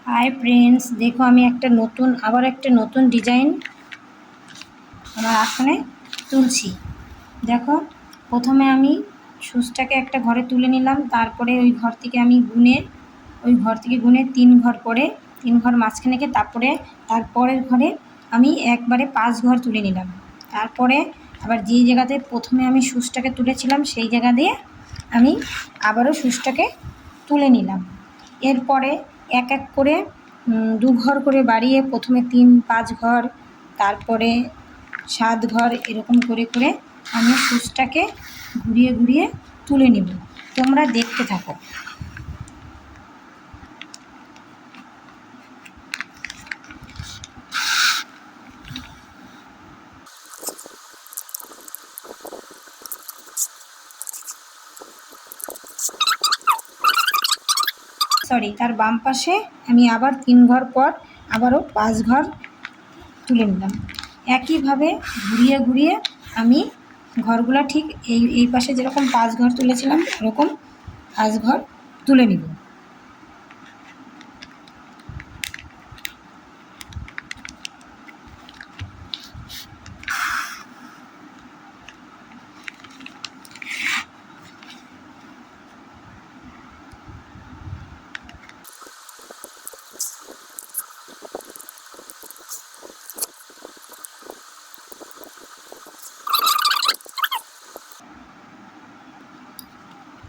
Hi friends, देखो आमी आबार एक नतून डिजाइन आमार आसने तुलছি। देखो प्रथमे आमी सुचटाके एक घरे तुले निलाम, तारपरे ओई घर थेके आमी गुने 3 घर करे 3 घर माझखाने रेखे तारपरेर घरे आमी एकबारे 5 घर तुले निलाम। तारपरे आबार जे जायगाते प्रथमे आमी सुचटाके तुलेछिलाम सेई जायगा दिये आमी आबारो सुचटाके तुले निलाम। एरपरे एक एक करे 2 घर करे बाड़िये प्रथमे 3-5 घर, तारपरे 7 घर एरकम करे करे आमी सुचटाके घुरिये घुरिये तुले निब। तोमरा देखते थाको। सरि तार बाम पाशे आमी आबार 3 घर पर आबारो 5 घर तुले निलाम। एकई भावे घुरिये घुरिये आमी घरगुला ठीक এই पाशे जेरकम 5 घर तुलेछिलाम ओरकम 5 घर तुले निब।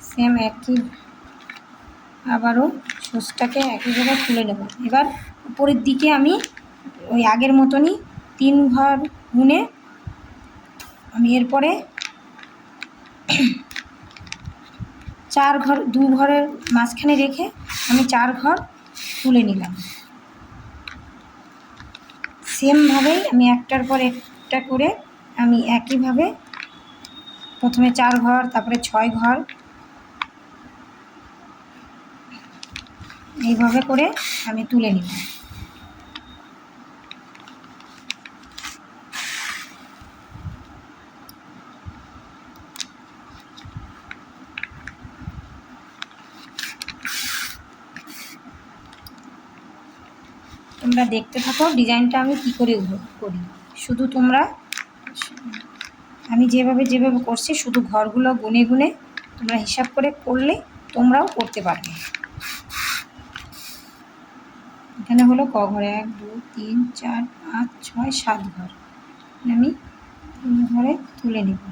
सेम एक ही आबारो सुचटाके एक जगह तुले नेब। एबार ऊपरेर दिके आमी ओई आगेर मतोनी 3 घर गुने आमी एरपरे 4 घर 2 घरेर माझखाने रेखे आमी 4 घर तुले निलाम। सेम भावेई आमी एकटार पर एकटा करे आमी एकई भावे प्रथमे 4 घर तारपरे 6 घर এইভাবে করে আমি তুলে নিব। তোমরা দেখতে থাকো ডিজাইনটা আমি কি করে করি। শুধু তোমরা আমি যেভাবে যেভাবে করছি শুধু ঘরগুলো গুনে গুনে তোমরা হিসাব করে করলে তোমরাও করতে পারবে। এখানে হলো ক ঘরে 1 2 3 4 5 6 7 ঘর আমি 3 ঘরে তুলে নিব।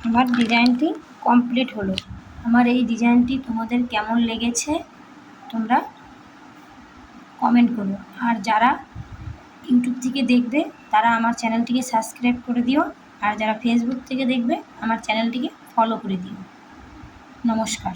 আমার ডিজাইনটি কমপ্লিট হলো। আমার এই ডিজাইনটি তোমাদের কেমন লেগেছে তোমরা কমেন্ট করো। আর যারা ইউটিউব থেকে দেখবে তারা আমার চ্যানেলটিকে সাবস্ক্রাইব করে দিও, আর যারা ফেসবুক থেকে দেখবে আমার চ্যানেলটিকে ফলো করে দিও। নমস্কার।